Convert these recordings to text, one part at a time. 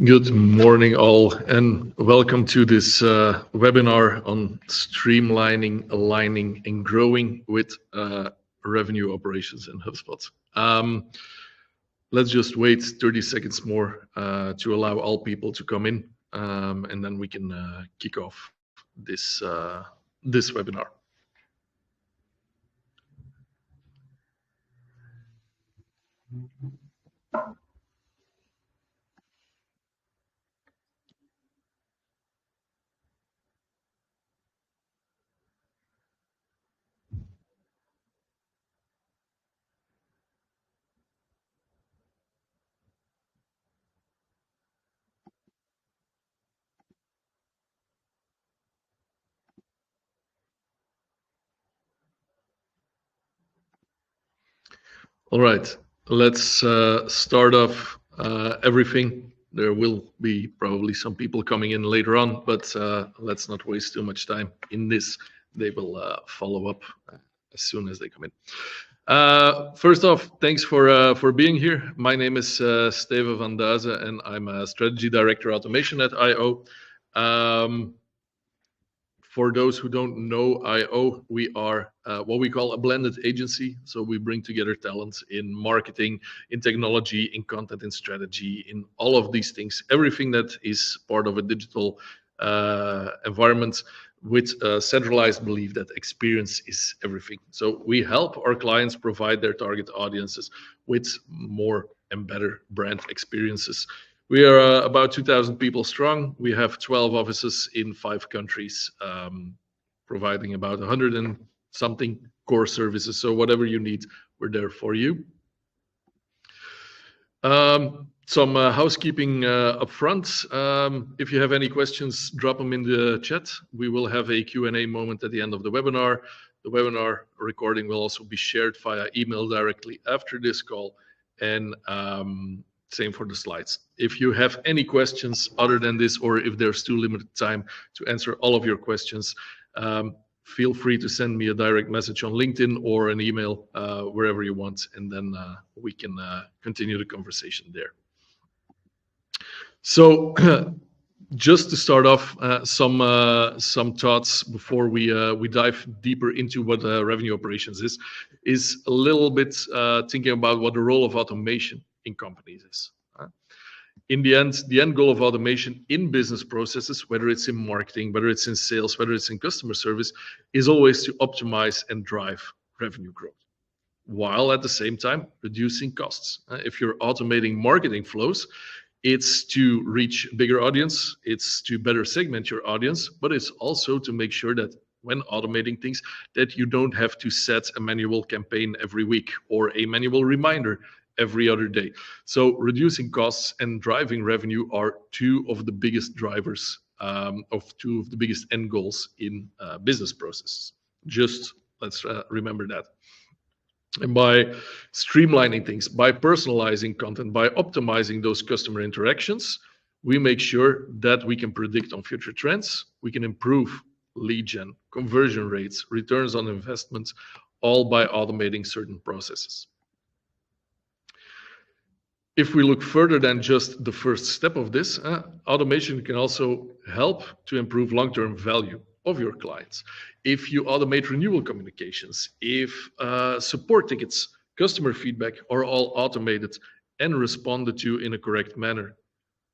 Good morning, all, and welcome to this webinar on streamlining, aligning, and growing with revenue operations in HubSpot. Let's just wait 30 seconds more to allow all people to come in, and then we can kick off this webinar. All right, let's start off everything. There will be probably some people coming in later on, but let's not waste too much time in this. They will follow up as soon as they come in. First off, thanks for being here. My name is Steven van Duizen, and I'm a strategy director automation at IO. For those who don't know IO, we are what we call a blended agency. So we bring together talents in marketing, in technology, in content, in strategy, in all of these things, everything that is part of a digital environment with a centralized belief that experience is everything. So we help our clients provide their target audiences with more and better brand experiences. We are about 2,000 people strong. We have 12 offices in 5 countries, providing about 100 and something core services. So whatever you need, we're there for you. Some housekeeping up front. If you have any questions, drop them in the chat. We will have a Q&A moment at the end of the webinar. The webinar recording will also be shared via email directly after this call. And same for the slides. If you have any questions other than this, or if there's too limited time to answer all of your questions, feel free to send me a direct message on LinkedIn or an email, wherever you want, and then we can continue the conversation there. So just to start off, some thoughts before we dive deeper into what revenue operations is a little bit thinking about what the role of automation in companies is. In the end goal of automation in business processes, whether it's in marketing, whether it's in sales, whether it's in customer service, is always to optimize and drive revenue growth, while at the same time reducing costs. If you're automating marketing flows, it's to reach a bigger audience, it's to better segment your audience, but it's also to make sure that when automating things, that you don't have to set a manual campaign every week or a manual reminder every other day. So reducing costs and driving revenue are two of the biggest drivers of two of the biggest end goals in business processes. Just let's remember that. And by streamlining things, by personalizing content, by optimizing those customer interactions, we make sure that we can predict on future trends, we can improve lead gen, conversion rates, returns on investments, all by automating certain processes. If we look further than just the first step of this, automation can also help to improve long-term value of your clients. If you automate renewal communications, if support tickets, customer feedback are all automated and responded to in a correct manner,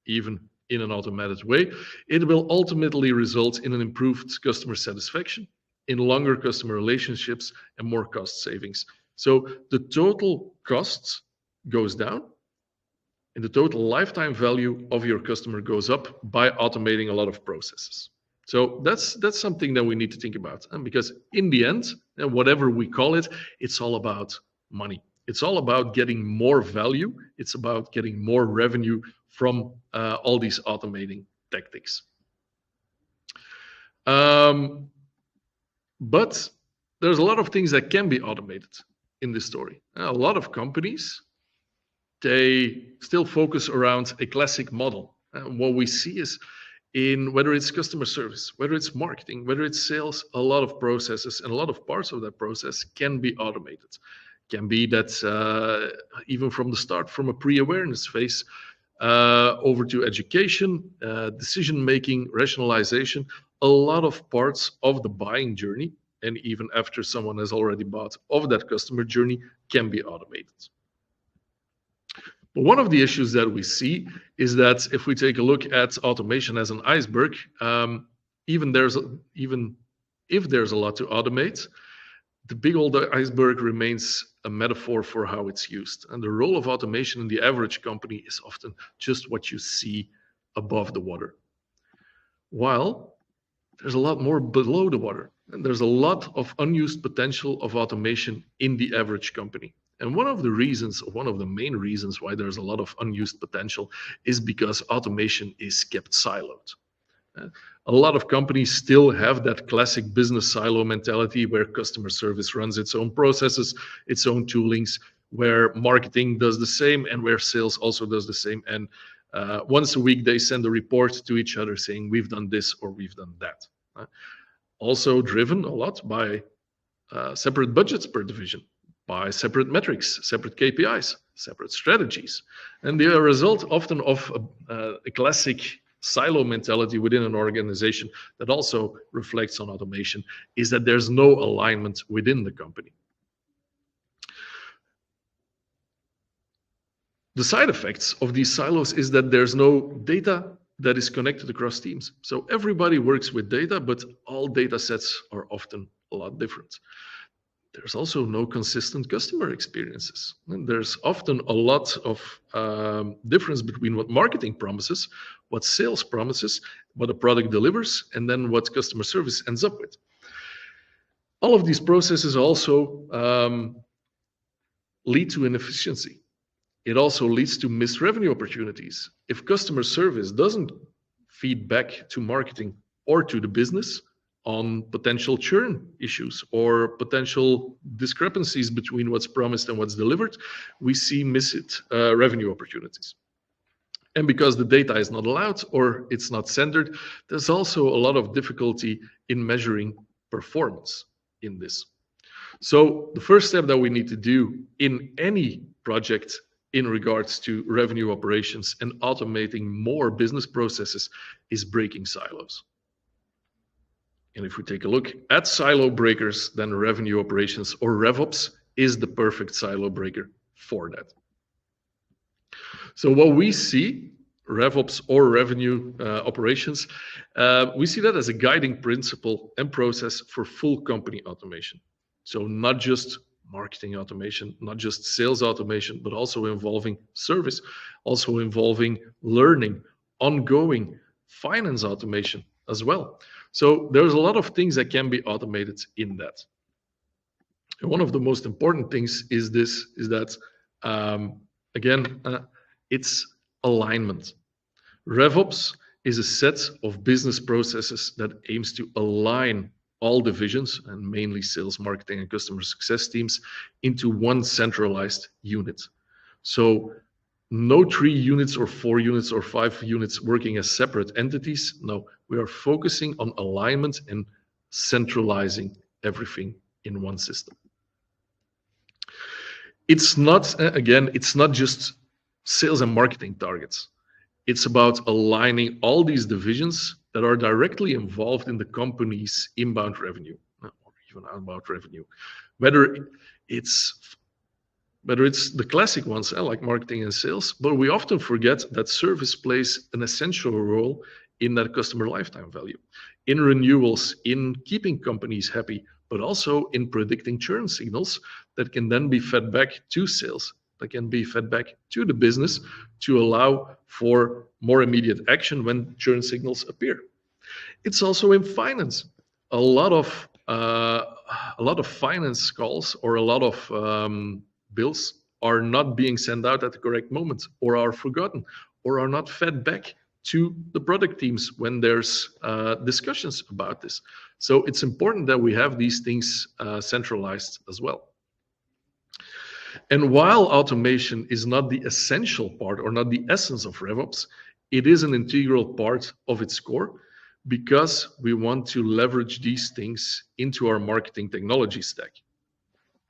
even in an automated way, it will ultimately result in an improved customer satisfaction, in longer customer relationships, and more cost savings. So the total cost goes down, and the total lifetime value of your customer goes up by automating a lot of processes. So that's something that we need to think about. And because in the end, whatever we call it, it's all about money. It's all about getting more value. It's about getting more revenue from all these automating tactics. But there's a lot of things that can be automated in this story. A lot of companies, they still focus around a classic model. What we see is in whether it's customer service, whether it's marketing, whether it's sales, a lot of processes and a lot of parts of that process can be automated. Can be that even from the start, from a pre-awareness phase, over to education, decision-making, rationalization, a lot of parts of the buying journey, and even after someone has already bought of that customer journey, can be automated. But one of the issues that we see is that if we take a look at automation as an iceberg, even if there's a lot to automate, the big old iceberg remains a metaphor for how it's used. And the role of automation in the average company is often just what you see above the water. While there's a lot more below the water. And there's a lot of unused potential of automation in the average company. And one of the main reasons why there's a lot of unused potential is because automation is kept siloed. A lot of companies still have that classic business silo mentality where customer service runs its own processes, its own toolings, where marketing does the same and where sales also does the same. And once a week, they send a report to each other saying, we've done this or we've done that. Also driven a lot by separate budgets per division, by separate metrics, separate KPIs, separate strategies. And the result often of a classic silo mentality within an organization that also reflects on automation is that there's no alignment within the company. The side effects of these silos is that there's no data that is connected across teams. So everybody works with data, but all data sets are often a lot different. There's also no consistent customer experiences. And there's often a lot of difference between what marketing promises, what sales promises, what a product delivers, and then what customer service ends up with. All of these processes also lead to inefficiency. It also leads to missed revenue opportunities. If customer service doesn't feed back to marketing or to the business on potential churn issues or potential discrepancies between what's promised and what's delivered, we see missed revenue opportunities. And because the data is not allowed or it's not centered, there's also a lot of difficulty in measuring performance in this. So the first step that we need to do in any project in regards to revenue operations and automating more business processes is breaking silos. And if we take a look at silo breakers, then revenue operations or RevOps is the perfect silo breaker for that. So what we see, RevOps or revenue operations, we see that as a guiding principle and process for full company automation. So not just marketing automation, not just sales automation, but also involving service, also involving learning, ongoing finance automation as well. So there's a lot of things that can be automated in that. And one of the most important things is that it's alignment. RevOps is a set of business processes that aims to align all divisions, and mainly sales, marketing, and customer success teams, into one centralized unit. So no 3 units or 4 units or 5 units working as separate entities. No, we are focusing on alignment and centralizing everything in one system. It's not just sales and marketing targets. It's about aligning all these divisions that are directly involved in the company's inbound revenue, or even outbound revenue. Whether it's the classic ones like marketing and sales, but we often forget that service plays an essential role in that customer lifetime value, in renewals, in keeping companies happy, but also in predicting churn signals that can then be fed back to sales, that can be fed back to the business to allow for more immediate action when churn signals appear. It's also in finance. A lot of finance calls or a lot of bills are not being sent out at the correct moment, or are forgotten, or are not fed back to the product teams when there's discussions about this. So it's important that we have these things centralized as well. And while automation is not the essential part or not the essence of RevOps, it is an integral part of its core, because we want to leverage these things into our marketing technology stack.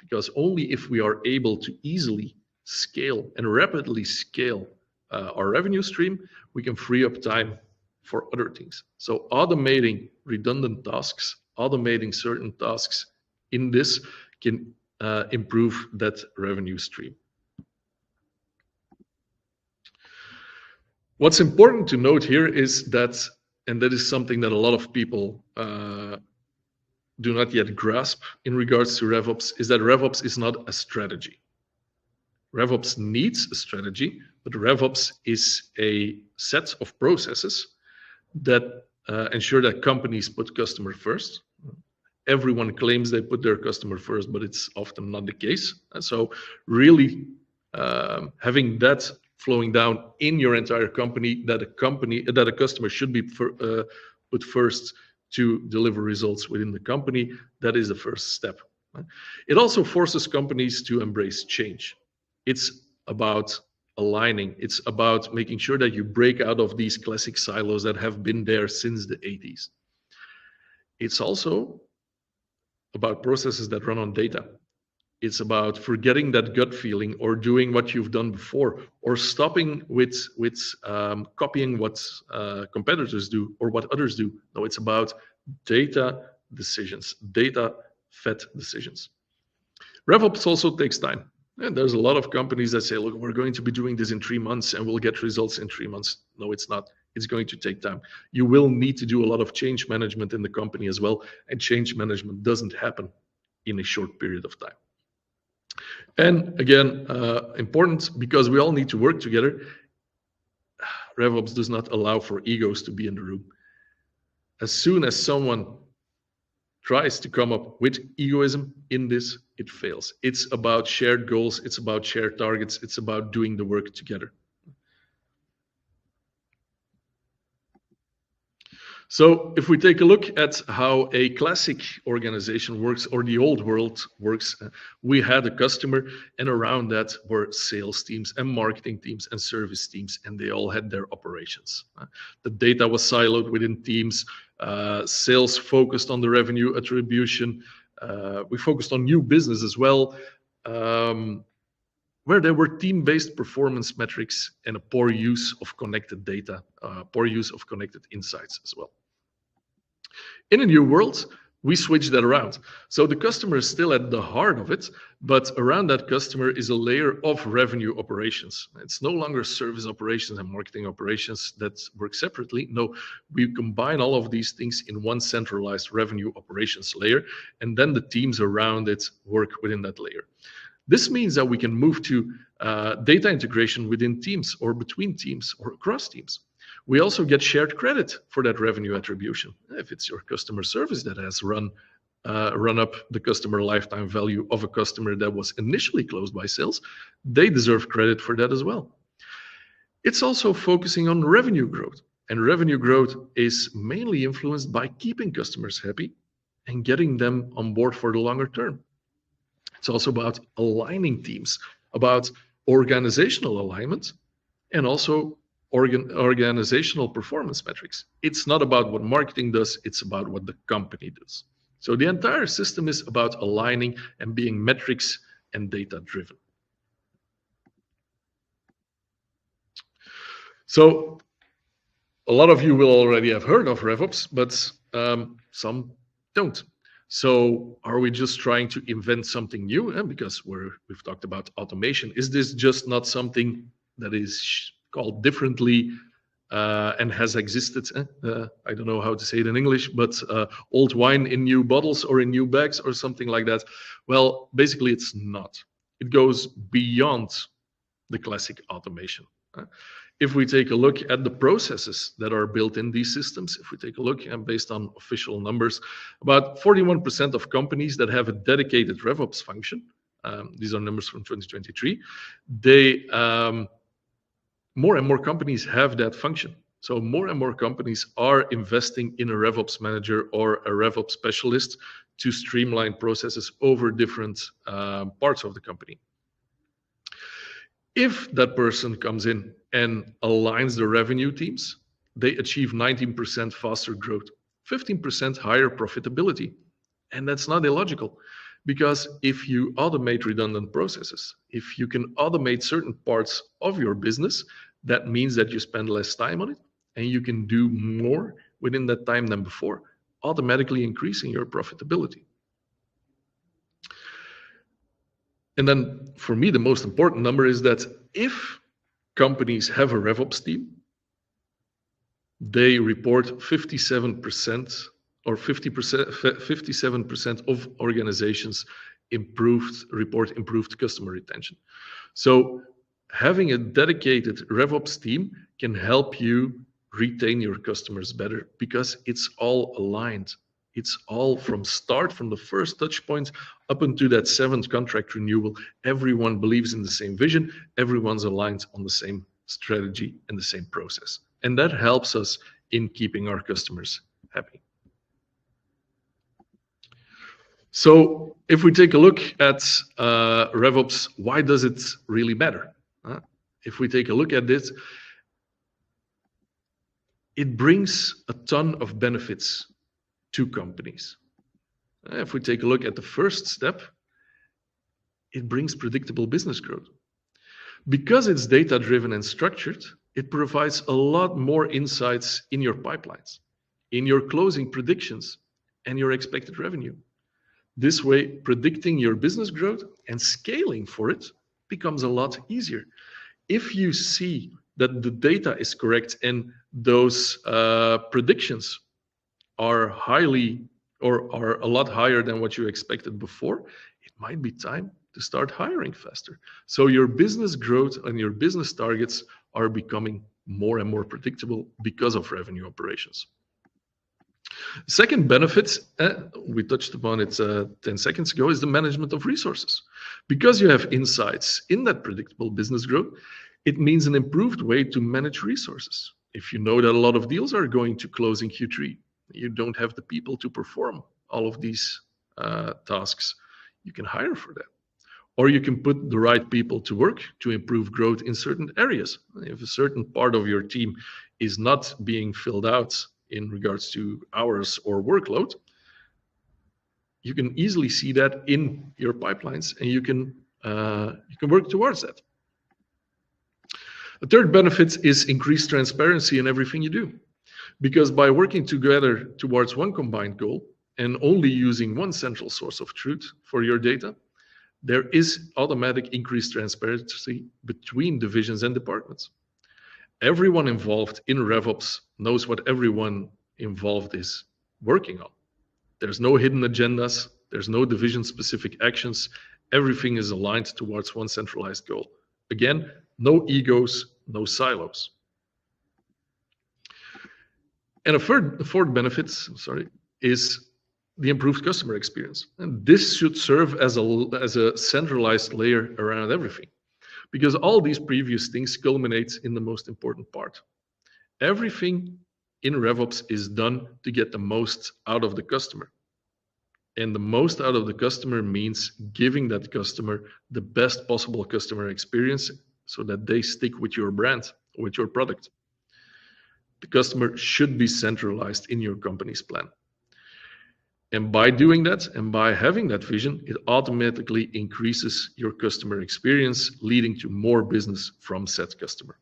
because only if we are able to easily scale and rapidly scale our revenue stream, we can free up time for other things. So automating redundant tasks, automating certain tasks in this can improve that revenue stream. What's important to note here is that, and that is something that a lot of people do not yet grasp in regards to RevOps, is that RevOps is not a strategy. RevOps needs a strategy, but RevOps is a set of processes that ensure that companies put customer first. Everyone claims they put their customer first, but it's often not the case. And so really having that flowing down in your entire company, that a customer should be put first to deliver results within the company, that is the first step. It also forces companies to embrace change. It's about aligning. It's about making sure that you break out of these classic silos that have been there since the 80s. It's also about processes that run on data. It's about forgetting that gut feeling or doing what you've done before, or stopping with copying what competitors do or what others do. No, it's about data decisions, data-fed decisions. RevOps also takes time. And there's a lot of companies that say, look, we're going to be doing this in 3 months and we'll get results in 3 months. No, it's not. It's going to take time. You will need to do a lot of change management in the company as well. And change management doesn't happen in a short period of time. And again, important, because we all need to work together, RevOps does not allow for egos to be in the room. As soon as someone tries to come up with egoism in this, it fails. It's about shared goals. It's about shared targets. It's about doing the work together. So if we take a look at how a classic organization works, or the old world works, we had a customer, and around that were sales teams and marketing teams and service teams, and they all had their operations. The data was siloed within teams. Sales focused on the revenue attribution. We focused on new business as well, where there were team-based performance metrics and a poor use of connected data, poor use of connected insights as well. In a new world, we switch that around. So the customer is still at the heart of it, but around that customer is a layer of revenue operations. It's no longer service operations and marketing operations that work separately. No, we combine all of these things in one centralized revenue operations layer, and then the teams around it work within that layer. This means that we can move to data integration within teams or between teams or across teams. We also get shared credit for that revenue attribution. If it's your customer service that has run up the customer lifetime value of a customer that was initially closed by sales, they deserve credit for that as well. It's also focusing on revenue growth. And revenue growth is mainly influenced by keeping customers happy and getting them on board for the longer term. It's also about aligning teams, about organizational alignment, and also organizational performance metrics. It's not about what marketing does, it's about what the company does. So the entire system is about aligning and being metrics and data driven. So a lot of you will already have heard of RevOps, but some don't. So are we just trying to invent something new? Because we've talked about automation. Is this just not something that is called differently and has existed? I don't know how to say it in English, but old wine in new bottles or in new bags or something like that. Well, basically it's not. It goes beyond the classic automation. If we take a look at the processes that are built in these systems, if we take a look, and based on official numbers, about 41% of companies that have a dedicated RevOps function, these are numbers from 2023, more and more companies have that function. So more and more companies are investing in a RevOps manager or a RevOps specialist to streamline processes over different parts of the company. If that person comes in and aligns the revenue teams, they achieve 19% faster growth, 15% higher profitability. And that's not illogical, Because if you automate redundant processes, if you can automate certain parts of your business, that means that you spend less time on it and you can do more within that time than before, automatically increasing your profitability. And then for me, the most important number is that if companies have a RevOps team, they report 57% or 57% of organizations report improved customer retention. So having a dedicated RevOps team can help you retain your customers better because it's all aligned. It's all from the first touch point up into that 7th contract renewal. Everyone believes in the same vision. Everyone's aligned on the same strategy and the same process. And that helps us in keeping our customers happy. So if we take a look at RevOps, why does it really matter? If we take a look at this, it brings a ton of benefits to companies. If we take a look at the first step, it brings predictable business growth. Because it's data-driven and structured, it provides a lot more insights in your pipelines, in your closing predictions, and your expected revenue. This way, predicting your business growth and scaling for it becomes a lot easier. If you see that the data is correct and those predictions are highly or are a lot higher than what you expected before, it might be time to start hiring faster. So your business growth and your business targets are becoming more and more predictable because of revenue operations. Second benefit, we touched upon it 10 seconds ago, is the management of resources. Because you have insights in that predictable business growth, it means an improved way to manage resources. If you know that a lot of deals are going to close in Q3, you don't have the people to perform all of these tasks, you can hire for that. Or you can put the right people to work to improve growth in certain areas. If a certain part of your team is not being filled out in regards to hours or workload, you can easily see that in your pipelines, and you can work towards that. The third benefit is increased transparency in everything you do, because by working together towards one combined goal and only using one central source of truth for your data, there is automatic increased transparency between divisions and departments. Everyone involved in RevOps knows what everyone involved is working on. There's no hidden agendas, there's no division-specific actions. Everything is aligned towards one centralized goal. Again, no egos, no silos. And a fourth benefit, is the improved customer experience. And this should serve as a centralized layer around everything, because all these previous things culminate in the most important part. Everything in RevOps is done to get the most out of the customer. And the most out of the customer means giving that customer the best possible customer experience so that they stick with your brand, with your product. The customer should be centralized in your company's plan. And by doing that and by having that vision, it automatically increases your customer experience, leading to more business from said customer.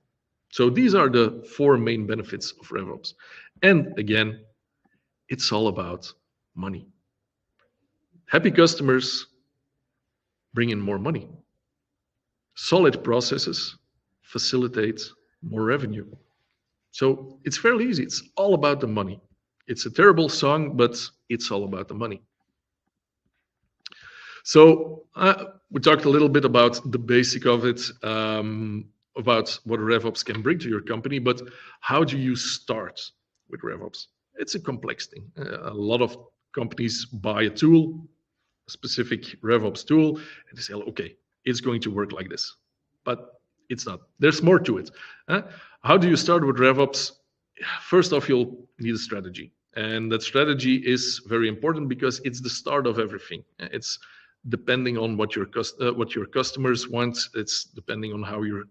So these are the 4 main benefits of RevOps. And again, it's all about money. Happy customers bring in more money. Solid processes facilitate more revenue. So it's fairly easy. It's all about the money. It's a terrible song, but it's all about the money. So we talked a little bit about the basic of it, about what RevOps can bring to your company, but how do you start with RevOps? It's a complex thing. A lot of companies buy a tool, a specific RevOps tool, and they say, okay, it's going to work like this. But it's not. There's more to it. How do you start with RevOps? First off, you'll need a strategy. And that strategy is very important because it's the start of everything. It's depending on what your customers want. It's depending on how your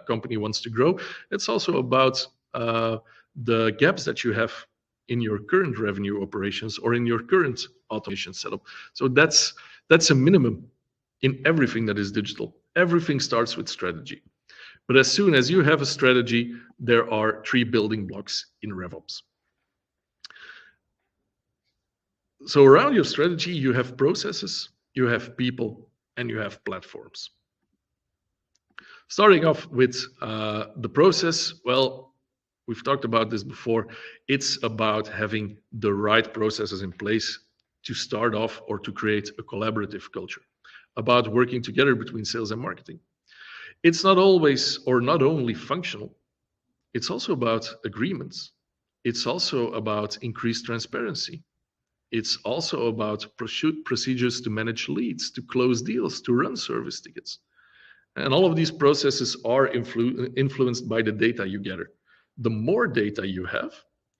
company wants to grow. It's also about the gaps that you have in your current revenue operations or in your current automation setup. So that's That's a minimum in everything that is digital. Everything starts with strategy. But as soon as you have a strategy, there are 3 building blocks in RevOps. So around your strategy, you have processes, you have people, and you have platforms. Starting off with the process, well, we've talked about this before. It's about having the right processes in place to start off or to create a collaborative culture, about working together between sales and marketing. It's not always or not only functional, it's also about agreements. It's also about increased transparency. It's also about procedures to manage leads, to close deals, to run service tickets. And all of these processes are influenced by the data you gather. The more data you have,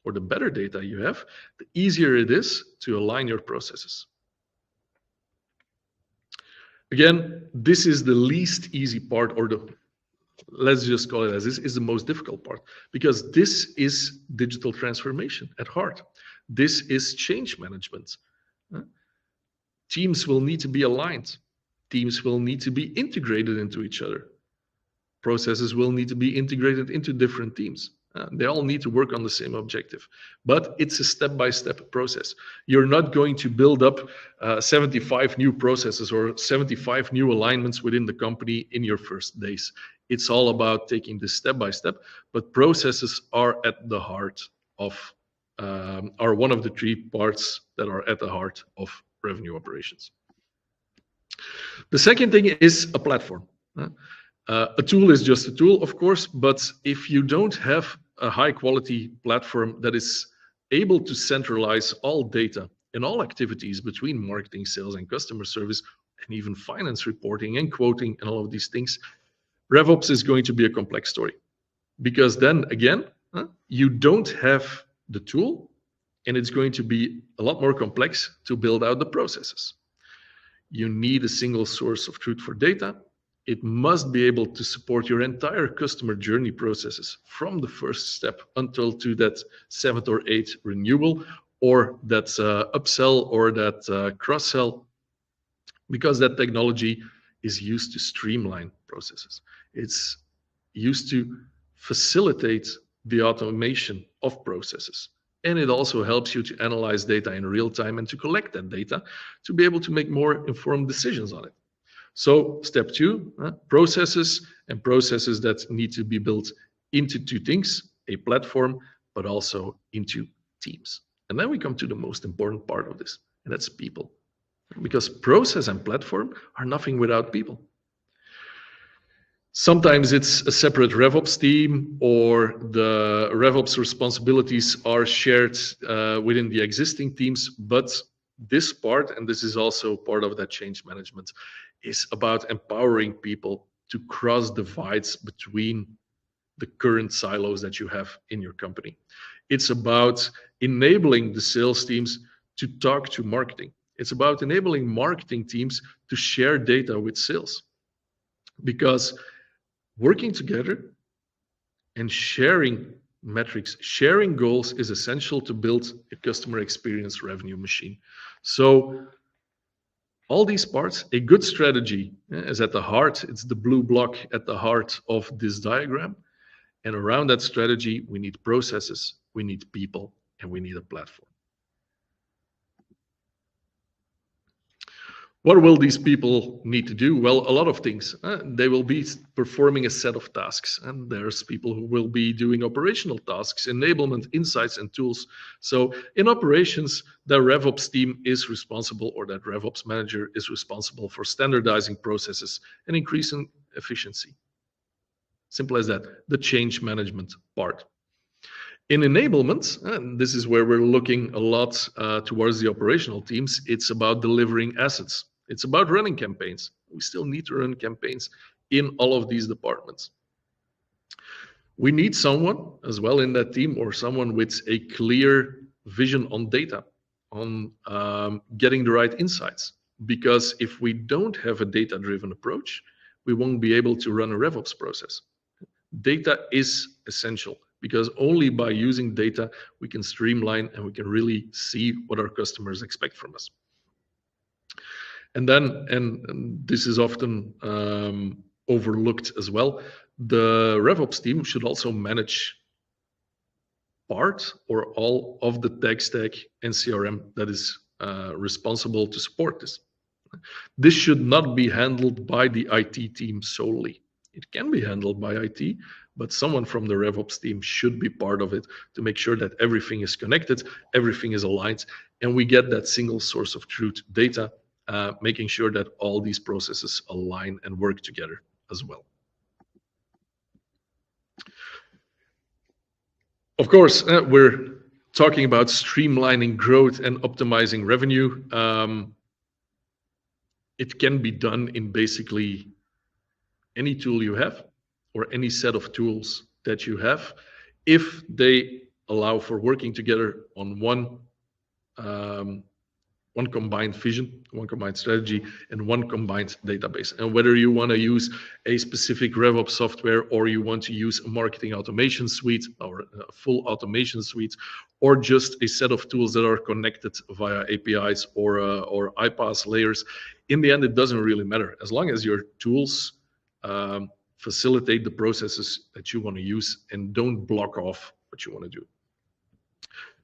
or the better data you have, the easier it is to align your processes. Again, this is the least easy part, or let's just call it as this is the most difficult part, because this is digital transformation at heart. This is change management. Teams will need to be aligned. Teams will need to be integrated into each other. Processes will need to be integrated into different teams. They all need to work on the same objective, but it's a step-by-step process. You're not going to build up 75 new processes or 75 new alignments within the company in your first days. It's all about taking this step-by-step, but processes are at the heart of, are one of the 3 parts that are at the heart of revenue operations. The second thing is a platform. A tool is just a tool, of course, but if you don't have a high-quality platform that is able to centralize all data and all activities between marketing, sales, and customer service, and even finance reporting and quoting and all of these things, RevOps is going to be a complex story. Because then, again, you don't have the tool, and it's going to be a lot more complex to build out the processes. You need a single source of truth for data. It must be able to support your entire customer journey processes from the first step until to that 7th or 8th renewal, or that upsell or that cross-sell, because that technology is used to streamline processes. It's used to facilitate the automation of processes. And it also helps you to analyze data in real time and to collect that data to be able to make more informed decisions on it. So step 2, processes, and processes that need to be built into 2 things, a platform, but also into teams. And then we come to the most important part of this, and that's people. Because process and platform are nothing without people. Sometimes it's a separate RevOps team, or the RevOps responsibilities are shared within the existing teams, but this part, and this is also part of that change management, is about empowering people to cross divides between the current silos that you have in your company. It's about enabling the sales teams to talk to marketing. It's about enabling marketing teams to share data with sales. Because working together and sharing metrics, sharing goals is essential to build a customer experience revenue machine. So all these parts, a good strategy is at the heart. It's the blue block at the heart of this diagram. And around that strategy, we need processes, we need people, and we need a platform. What will these people need to do? Well, a lot of things. They will be performing a set of tasks, and there's people who will be doing operational tasks, enablement, insights, and tools. So in operations, the RevOps team is responsible, or that RevOps manager is responsible for standardizing processes and increasing efficiency. Simple as that, the change management part. In enablement, and this is where we're looking a lot towards the operational teams, it's about delivering assets. It's about running campaigns. We still need to run campaigns in all of these departments. We need someone as well in that team, or someone with a clear vision on data, on getting the right insights. Because if we don't have a data-driven approach, we won't be able to run a RevOps process. Data is essential, because only by using data, we can streamline and we can really see what our customers expect from us. And then, and this is often overlooked as well, the RevOps team should also manage part or all of the tech stack and CRM that is responsible to support this. This should not be handled by the IT team solely. It can be handled by IT, but someone from the RevOps team should be part of it to make sure that everything is connected, everything is aligned, and we get that single source of truth data, making sure that all these processes align and work together as well. Of course, we're talking about streamlining growth and optimizing revenue. It can be done in basically any tool you have or any set of tools that you have, if they allow for working together on one combined vision, one combined strategy, and one combined database. And whether you want to use a specific RevOps software, or you want to use a marketing automation suite or a full automation suite, or just a set of tools that are connected via APIs or iPaaS layers, in the end, it doesn't really matter. As long as your tools facilitate the processes that you want to use and don't block off what you want to do.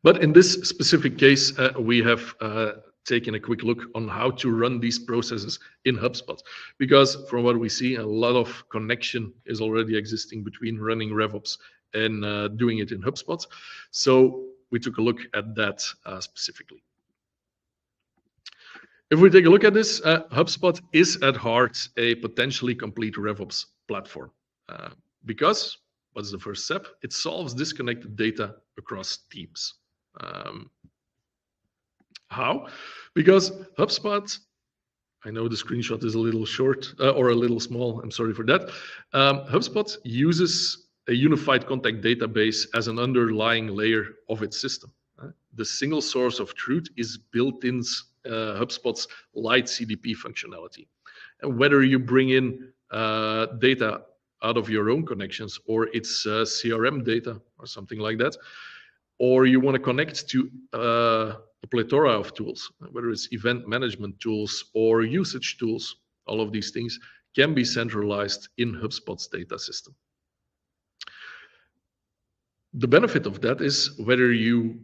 But in this specific case, we have taken a quick look on how to run these processes in HubSpot, because from what we see, a lot of connection is already existing between running RevOps and doing it in HubSpot. So we took a look at that specifically. If we take a look at this, HubSpot is at heart a potentially complete RevOps platform, because what's the first step? It solves disconnected data across teams. How? Because HubSpot, I know the screenshot is a little short or a little small, I'm sorry for that. HubSpot uses a unified contact database as an underlying layer of its system. The single source of truth is built in HubSpot's light CDP functionality. And whether you bring in data out of your own connections, or it's CRM data or something like that, or you want to connect to a plethora of tools, whether it's event management tools or usage tools, all of these things can be centralized in HubSpot's data system. The benefit of that is whether you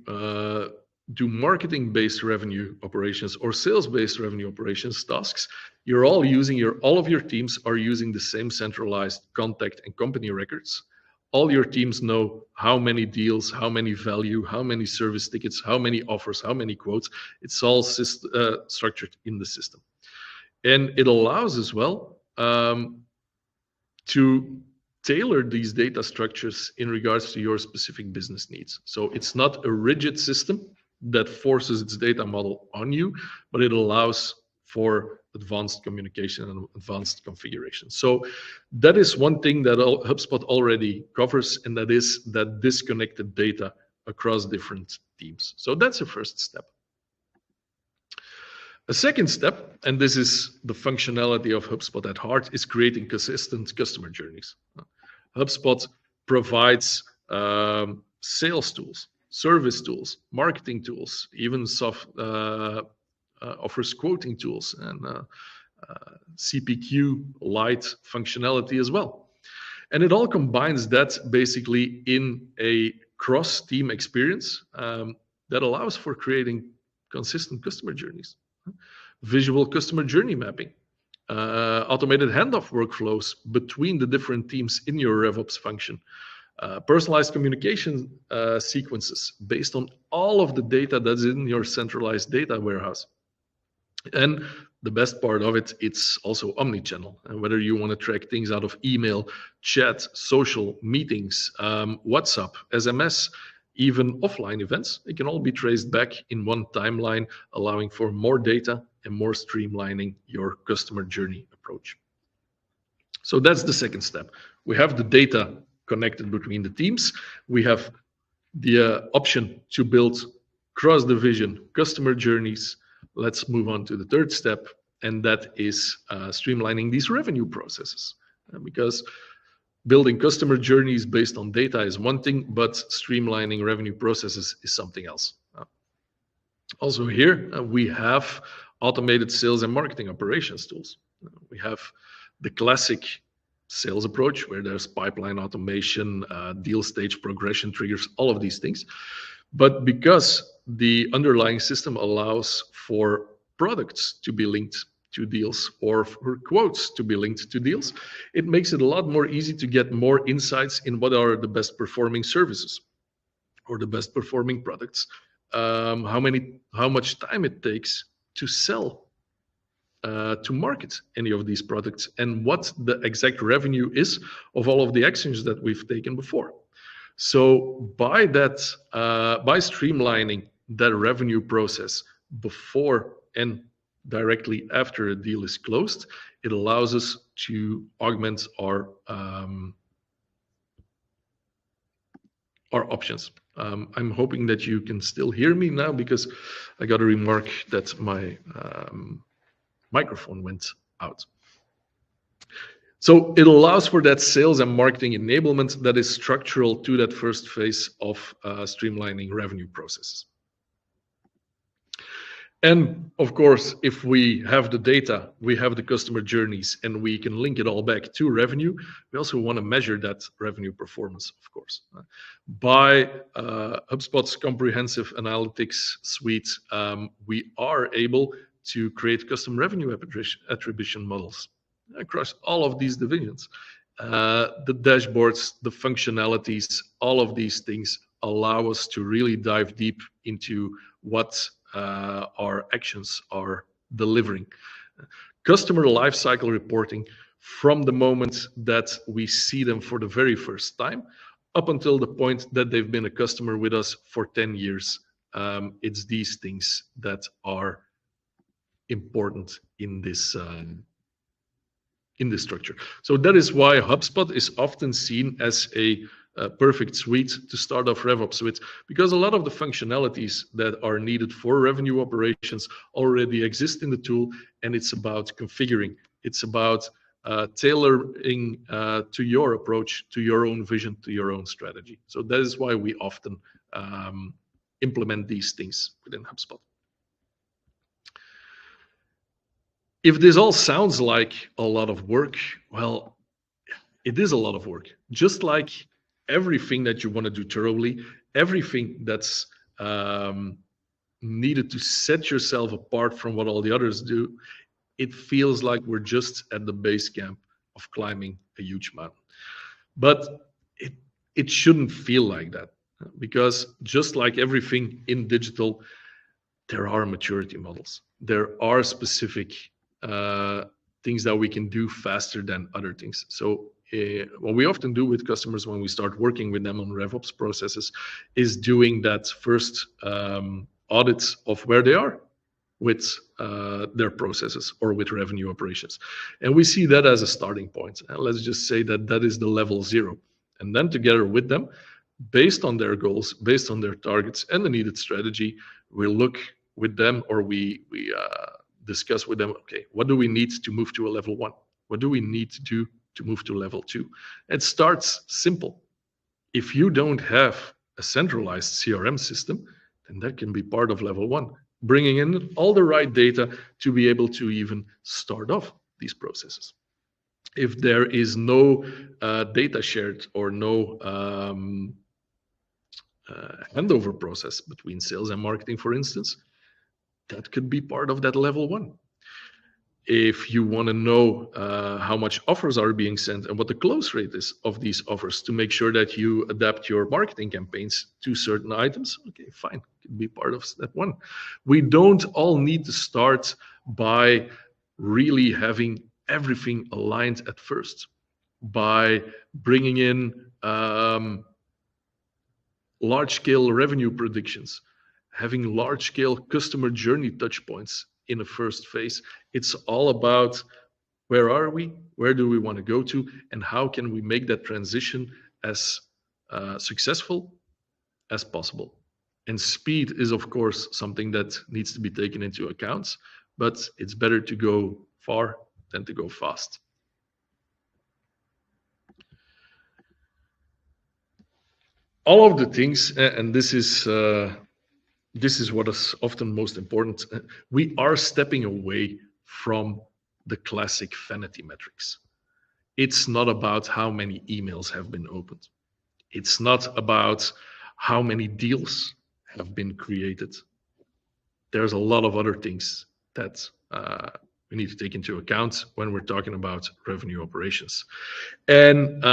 do marketing-based revenue operations or sales-based revenue operations tasks, you're all of your teams are using the same centralized contact and company records. All your teams know how many deals, how many value, how many service tickets, how many offers, how many quotes. It's all structured in the system. And it allows as well to tailor these data structures in regards to your specific business needs. So it's not a rigid system that forces its data model on you, but it allows for advanced communication and advanced configuration. So that is one thing that HubSpot already covers, and that is that disconnected data across different teams. So that's the first step. A second step, and this is the functionality of HubSpot at heart, is creating consistent customer journeys. HubSpot provides sales tools, service tools, marketing tools, even offers quoting tools and CPQ light functionality as well. And it all combines that basically in a cross-team experience that allows for creating consistent customer journeys, visual customer journey mapping, automated handoff workflows between the different teams in your RevOps function, personalized communication sequences based on all of the data that's in your centralized data warehouse. And the best part of it, it's also omni-channel. And whether you want to track things out of email, chat, social, meetings, WhatsApp, SMS, even offline events, it can all be traced back in one timeline, allowing for more data and more streamlining your customer journey approach. So that's the second step. We have the data connected between the teams. We have the option to build cross-division customer journeys. Let's move on to the third step, and that is streamlining these revenue processes. Because building customer journeys based on data is one thing, but streamlining revenue processes is something else. Also here, we have automated sales and marketing operations tools. We have the classic sales approach where there's pipeline automation, deal stage progression triggers, all of these things. But because the underlying system allows for products to be linked to deals or for quotes to be linked to deals, it makes it a lot more easy to get more insights in what are the best performing services or the best performing products, how much time it takes to sell, to market any of these products, and what the exact revenue is of all of the actions that we've taken before. So by streamlining that revenue process before and directly after a deal is closed, it allows us to augment our options. I'm hoping that you can still hear me now, because I got a remark that my microphone went out. So it allows for that sales and marketing enablement that is structural to that first phase of streamlining revenue processes. And of course, if we have the data, we have the customer journeys, and we can link it all back to revenue, we also want to measure that revenue performance, of course. By HubSpot's comprehensive analytics suite, we are able to create custom revenue attribution models across all of these divisions. The dashboards, the functionalities, all of these things allow us to really dive deep into what our actions are delivering. Customer lifecycle reporting, from the moment that we see them for the very first time up until the point that they've been a customer with us for 10 years. It's these things that are important in this structure. So that is why HubSpot is often seen as a perfect suite to start off RevOps with, because a lot of the functionalities that are needed for revenue operations already exist in the tool, and it's about configuring. It's about tailoring to your approach, to your own vision, to your own strategy. So that is why we often implement these things within HubSpot. If this all sounds like a lot of work, well, it is a lot of work. Just like everything that you want to do thoroughly, everything that's needed to set yourself apart from what all the others do, it feels like we're just at the base camp of climbing a huge mountain. But it shouldn't feel like that, because just like everything in digital, there are maturity models. There are specific things that we can do faster than other things. So what we often do with customers when we start working with them on RevOps processes is doing that first audit of where they are with their processes or with revenue operations. And we see that as a starting point. And let's just say that that is the level 0. And then together with them, based on their goals, based on their targets and the needed strategy, we look with them, or we discuss with them, okay, what do we need to move to a level 1? What do we need to do to move to level 2? It starts simple. If you don't have a centralized CRM system, then that can be part of level 1, bringing in all the right data to be able to even start off these processes. If there is no data shared or no handover process between sales and marketing, for instance, that could be part of that level 1. If you want to know how much offers are being sent and what the close rate is of these offers to make sure that you adapt your marketing campaigns to certain items, okay, fine, it can be part of step 1. We don't all need to start by really having everything aligned at first, by bringing in large-scale revenue predictions, having large-scale customer journey touch points in the first phase. It's all about where are we, where do we want to go to, and how can we make that transition as successful as possible. And speed is, of course, something that needs to be taken into account, but it's better to go far than to go fast. All of the things, and this is this is what is often most important. We are stepping away from the classic vanity metrics. It's not about how many emails have been opened. It's not about how many deals have been created. There's a lot of other things that we need to take into account when we're talking about revenue operations. And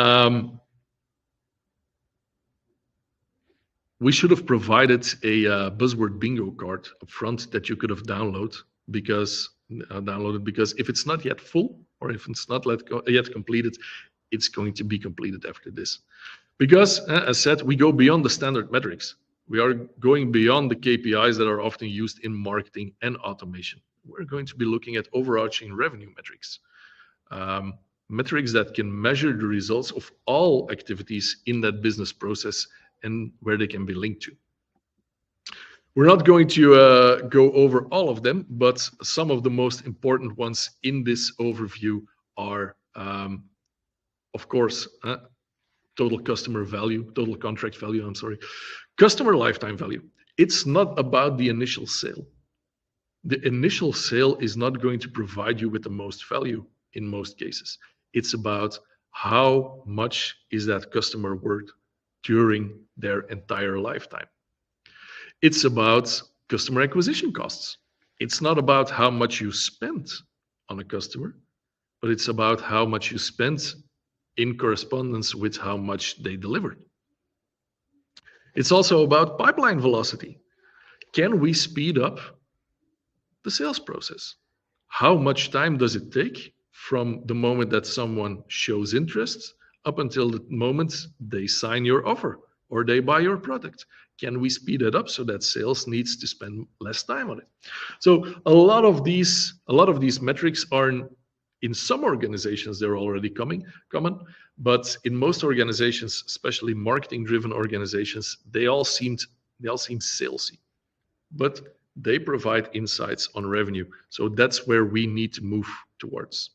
we should have provided a buzzword bingo card up front that you could have downloaded because if it's not yet full or if it's not yet completed, it's going to be completed after this. Because, as said, we go beyond the standard metrics. We are going beyond the KPIs that are often used in marketing and automation. We're going to be looking at overarching revenue metrics. Metrics that can measure the results of all activities in that business process and where they can be linked to. We're not going to go over all of them, but some of the most important ones in this overview are, of course, total contract value, customer lifetime value. It's not about the initial sale. The initial sale is not going to provide you with the most value in most cases. It's about how much is that customer worth during their entire lifetime. It's about customer acquisition costs. It's not about how much you spent on a customer, but it's about how much you spent in correspondence with how much they delivered. It's also about pipeline velocity. Can we speed up the sales process? How much time does it take from the moment that someone shows interest up until the moment they sign your offer or they buy your product? Can we speed it up so that sales needs to spend less time on it? So a lot of these metrics are in some organizations, they're already common, but in most organizations, especially marketing-driven organizations, they all seem salesy, but they provide insights on revenue. So that's where we need to move towards.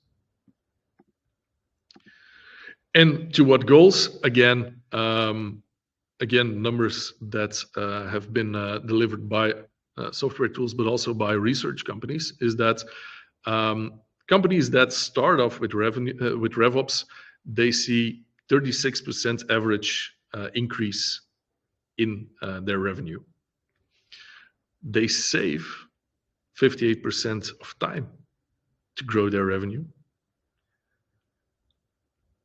And to what goals? Again, numbers that have been delivered by software tools, but also by research companies, is that companies that start off with RevOps, they see 36% average increase in their revenue. They save 58% of time to grow their revenue.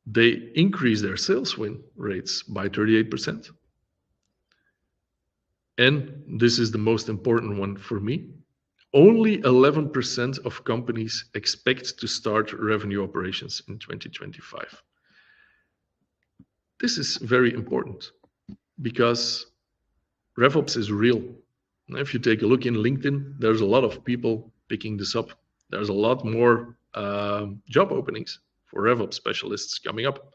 They increase their sales win rates by 38%. And this is the most important one for me. Only 11% of companies expect to start revenue operations in 2025. This is very important because RevOps is real. If you take a look in LinkedIn, there's a lot of people picking this up. There's a lot more job openings for RevOps specialists coming up.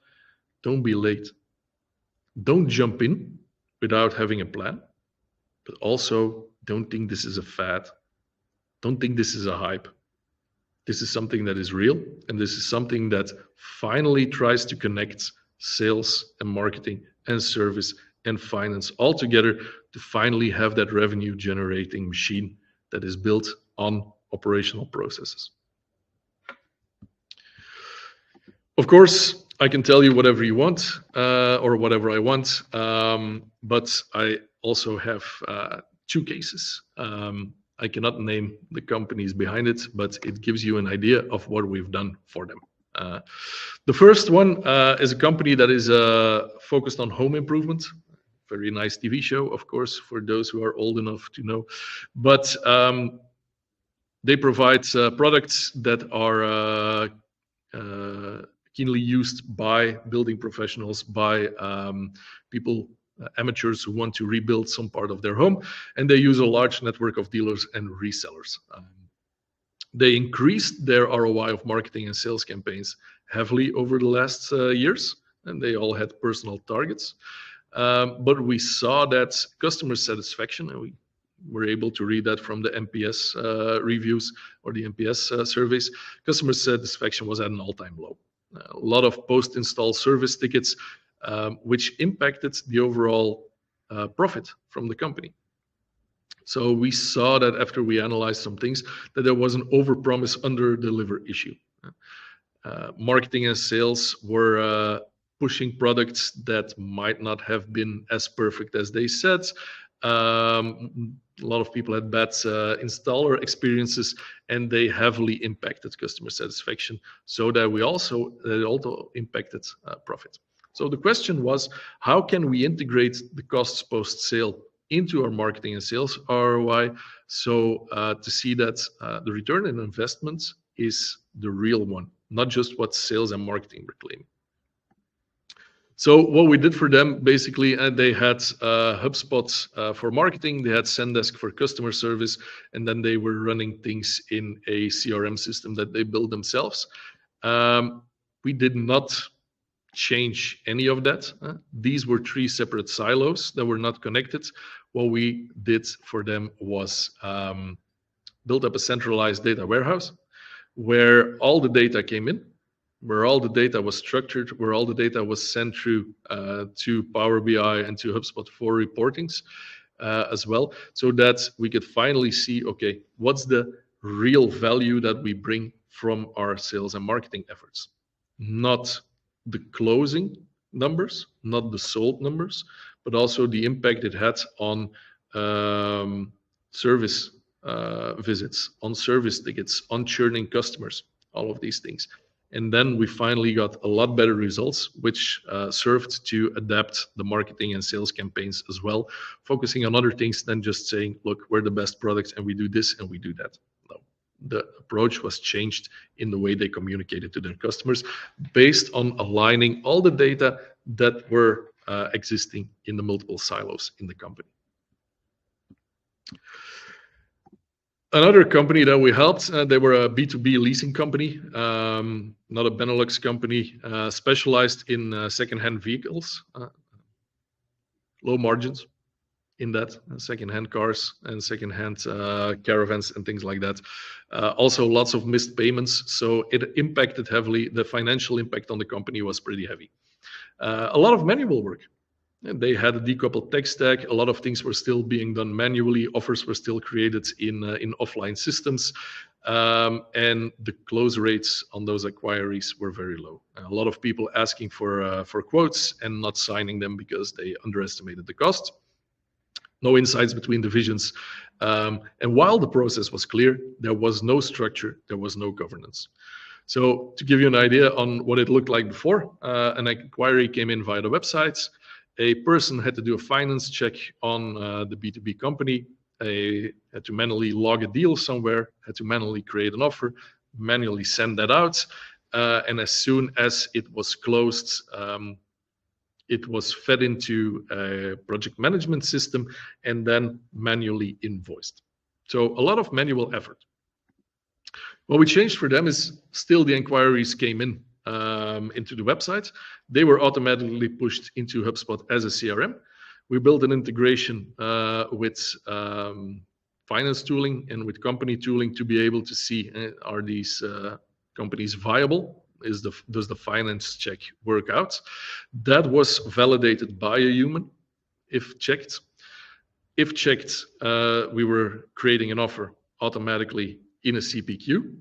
Don't be late. Don't jump in without having a plan, but also don't think this is a fad. Don't think this is a hype. This is something that is real, and this is something that finally tries to connect sales and marketing and service and finance all together to finally have that revenue generating machine that is built on operational processes. Of course, I can tell you whatever you want or whatever I want, but I also have two cases. I cannot name the companies behind it, but it gives you an idea of what we've done for them. The first one is a company that is focused on home improvement. Very nice TV show, of course, for those who are old enough to know. But they provide products that are keenly used by building professionals, by people, amateurs who want to rebuild some part of their home, and they use a large network of dealers and resellers. They increased their ROI of marketing and sales campaigns heavily over the last years, and they all had personal targets. But we saw that customer satisfaction, and we were able to read that from the NPS reviews or the NPS surveys, customer satisfaction was at an all-time low. A lot of post-install service tickets, which impacted the overall profit from the company. So we saw that after we analyzed some things, that there was an overpromise, under-deliver issue. Marketing and sales were pushing products that might not have been as perfect as they said. A lot of people had bad installer experiences, and they heavily impacted customer satisfaction. So that it also impacted profit. So the question was, how can we integrate the costs post-sale into our marketing and sales ROI, so to see that the return on investment is the real one, not just what sales and marketing were claiming. So what we did for them, basically, they had HubSpot for marketing, they had Zendesk for customer service, and then they were running things in a CRM system that they built themselves. We did not change any of that. These were 3 separate silos that were not connected. What we did for them was build up a centralized data warehouse where all the data came in, where all the data was structured, where all the data was sent through to Power BI and to HubSpot for reportings as well, so that we could finally see, okay, what's the real value that we bring from our sales and marketing efforts? Not the closing numbers, not the sold numbers, but also the impact it had on service visits, on service tickets, on churning customers, all of these things. And then we finally got a lot better results, which served to adapt the marketing and sales campaigns as well, focusing on other things than just saying, look, we're the best product and we do this and we do that. No, the approach was changed in the way they communicated to their customers based on aligning all the data that were existing in the multiple silos in the company. Another company that we helped, they were a B2B leasing company, not a Benelux company, specialized in second-hand vehicles, low margins in that, second-hand cars and second-hand caravans and things like that. Also lots of missed payments, so it impacted heavily. The financial impact on the company was pretty heavy. A lot of manual work. And they had a decoupled tech stack. A lot of things were still being done manually. Offers were still created in offline systems. And the close rates on those inquiries were very low. A lot of people asking for quotes and not signing them because they underestimated the cost. No insights between divisions. And while the process was clear, there was no structure, there was no governance. So to give you an idea on what it looked like before, an inquiry came in via the websites. A person had to do a finance check on the B2B company, had to manually log a deal somewhere, had to manually create an offer, manually send that out. And as soon as it was closed, it was fed into a project management system and then manually invoiced. So a lot of manual effort. What we changed for them is still the inquiries came in into the website. They were automatically pushed into HubSpot as a CRM. We built an integration with finance tooling and with company tooling to be able to see, are these companies viable? Does the finance check work out? That was validated by a human if checked. If checked, we were creating an offer automatically in a CPQ.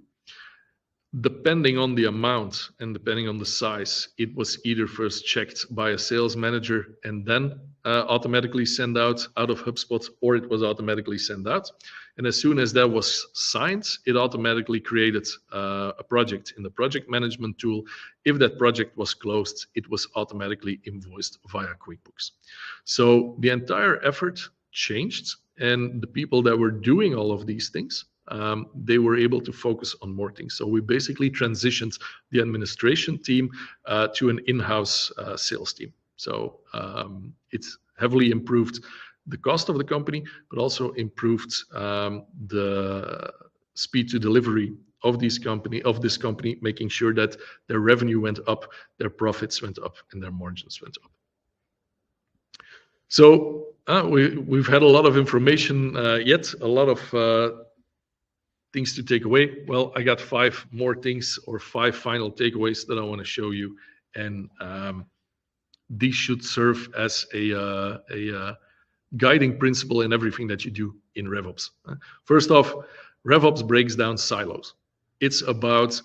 Depending on the amount and depending on the size, it was either first checked by a sales manager and then automatically sent out of HubSpot, or it was automatically sent out. And as soon as that was signed, it automatically created a project in the project management tool. If that project was closed, it was automatically invoiced via QuickBooks. So the entire effort changed, and the people that were doing all of these things, they were able to focus on more things. So we basically transitioned the administration team to an in-house sales team. So it's heavily improved the cost of the company, but also improved the speed to delivery of this company, making sure that their revenue went up, their profits went up, and their margins went up. So we've had a lot of information yet, a lot of things to take away. Well, I got 5 more things, or 5 final takeaways that I want to show you, and these should serve as a guiding principle in everything that you do in RevOps. First off, RevOps breaks down silos. It's about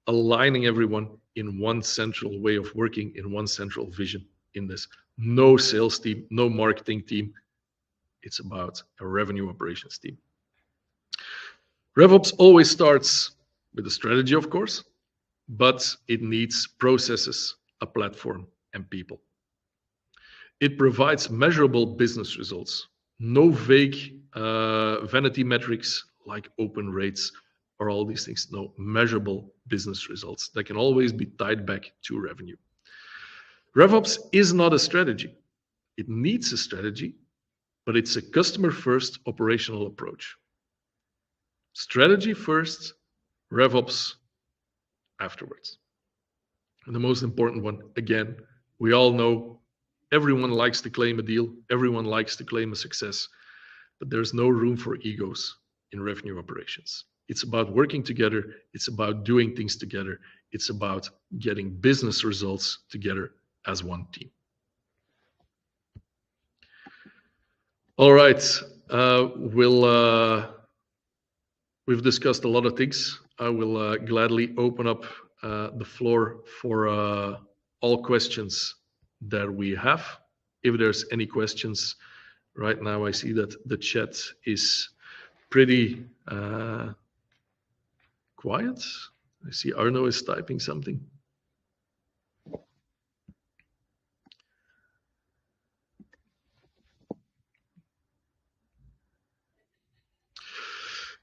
aligning everyone in one central way of working, in one central vision in this. No sales team, no marketing team. It's about a revenue operations team. RevOps always starts with a strategy, of course, but it needs processes, a platform, and people. It provides measurable business results, no vague vanity metrics like open rates or all these things. No, measurable business results that can always be tied back to revenue. RevOps is not a strategy. It needs a strategy, but it's a customer-first operational approach. Strategy first, RevOps afterwards. And the most important one, again, we all know everyone likes to claim a deal, everyone likes to claim a success, but there's no room for egos in revenue operations. It's about working together, it's about doing things together, it's about getting business results together as one team. All right, we've discussed a lot of things. I will gladly open up the floor for all questions that we have. If there's any questions, right now I see that the chat is pretty quiet. I see Arno is typing something.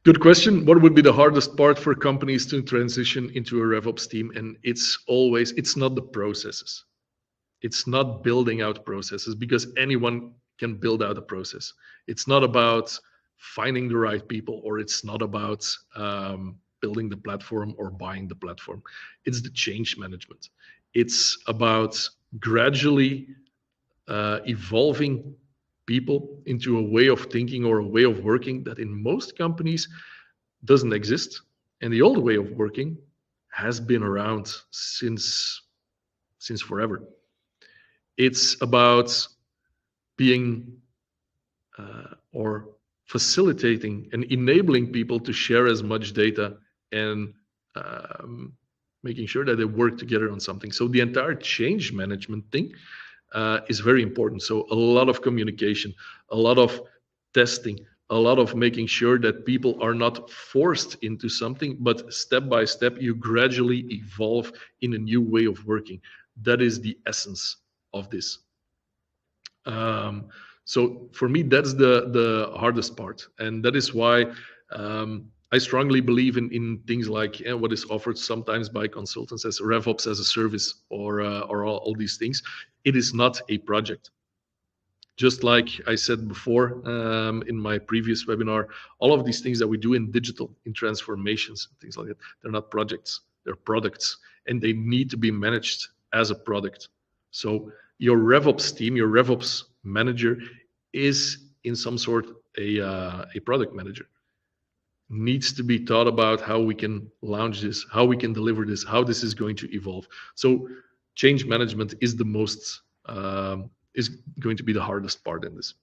Good question. What would be the hardest part for companies to transition into a RevOps team? And it's not the processes. It's not building out processes, because anyone can build out a process. It's not about finding the right people, or it's not about building the platform or buying the platform. It's the change management. It's about gradually evolving people into a way of thinking or a way of working that in most companies doesn't exist. And the old way of working has been around since forever. It's about being or facilitating and enabling people to share as much data and making sure that they work together on something. So the entire change management thing is very important. So a lot of communication, a lot of testing, a lot of making sure that people are not forced into something, but step by step, you gradually evolve in a new way of working. That is the essence of this. So for me, that's the hardest part. And that is why I strongly believe in things like what is offered sometimes by consultants as RevOps as a service, or all these things. It is not a project. Just like I said before in my previous webinar, all of these things that we do in digital, in transformations, things like that, they're not projects, they're products, and they need to be managed as a product. So your RevOps team, your RevOps manager is in some sort a product manager. Needs to be thought about how we can launch this, how we can deliver this, how this is going to evolve. So change management is the most is going to be the hardest part in this.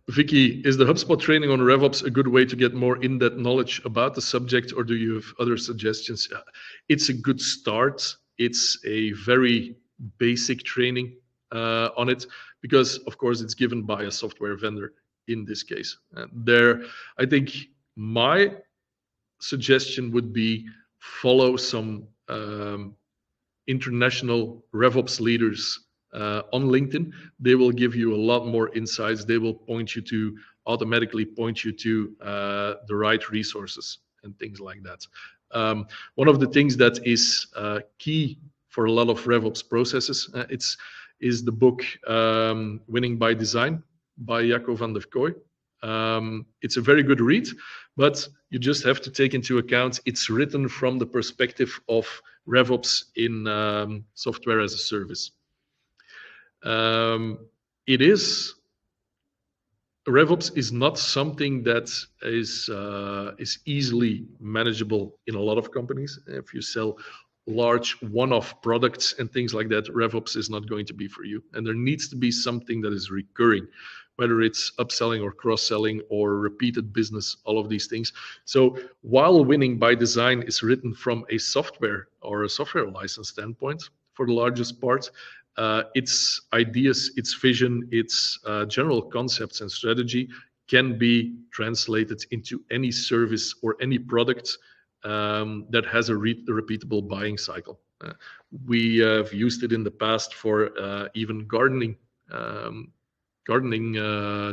Vicky, is the HubSpot training on RevOps a good way to get more in-depth knowledge about the subject, or do you have other suggestions? It's a good start. It's a very basic training on it, because of course it's given by a software vendor in this case. I think my suggestion would be follow some international RevOps leaders on LinkedIn. They will give you a lot more insights. They will automatically point you to the right resources and things like that. One of the things that is key for a lot of RevOps processes, is the book Winning by Design by Jacco van der Kooi. It's a very good read, but you just have to take into account it's written from the perspective of RevOps in software as a service. RevOps is not something that is easily manageable in a lot of companies. If you sell large one-off products and things like that, RevOps is not going to be for you. And there needs to be something that is recurring, whether it's upselling or cross-selling or repeated business, all of these things. So while winning by design is written from a software or a software license standpoint, for the largest part, its ideas, its vision, its general concepts and strategy can be translated into any service or any product that has a repeatable buying cycle. We have used it in the past for even gardening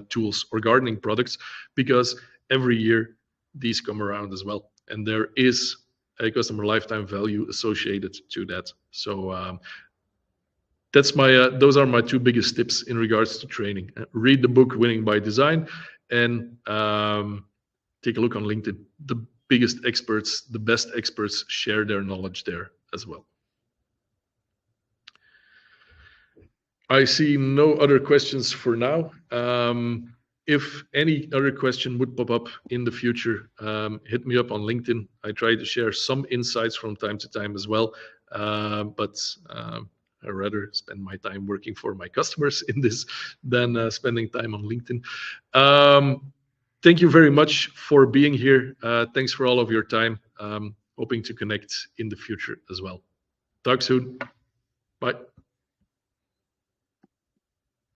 tools or gardening products, because every year these come around as well, and there is a customer lifetime value associated to that. So that's my those are my two biggest tips in regards to training. Read the book Winning by Design, and take a look on LinkedIn. The biggest experts, the best experts, share their knowledge there as well. I see no other questions for now. If any other question would pop up in the future, hit me up on LinkedIn. I try to share some insights from time to time as well, but I'd rather spend my time working for my customers in this than spending time on LinkedIn. Thank you very much for being here. Thanks for all of your time. Hoping to connect in the future as well. Talk soon. Bye.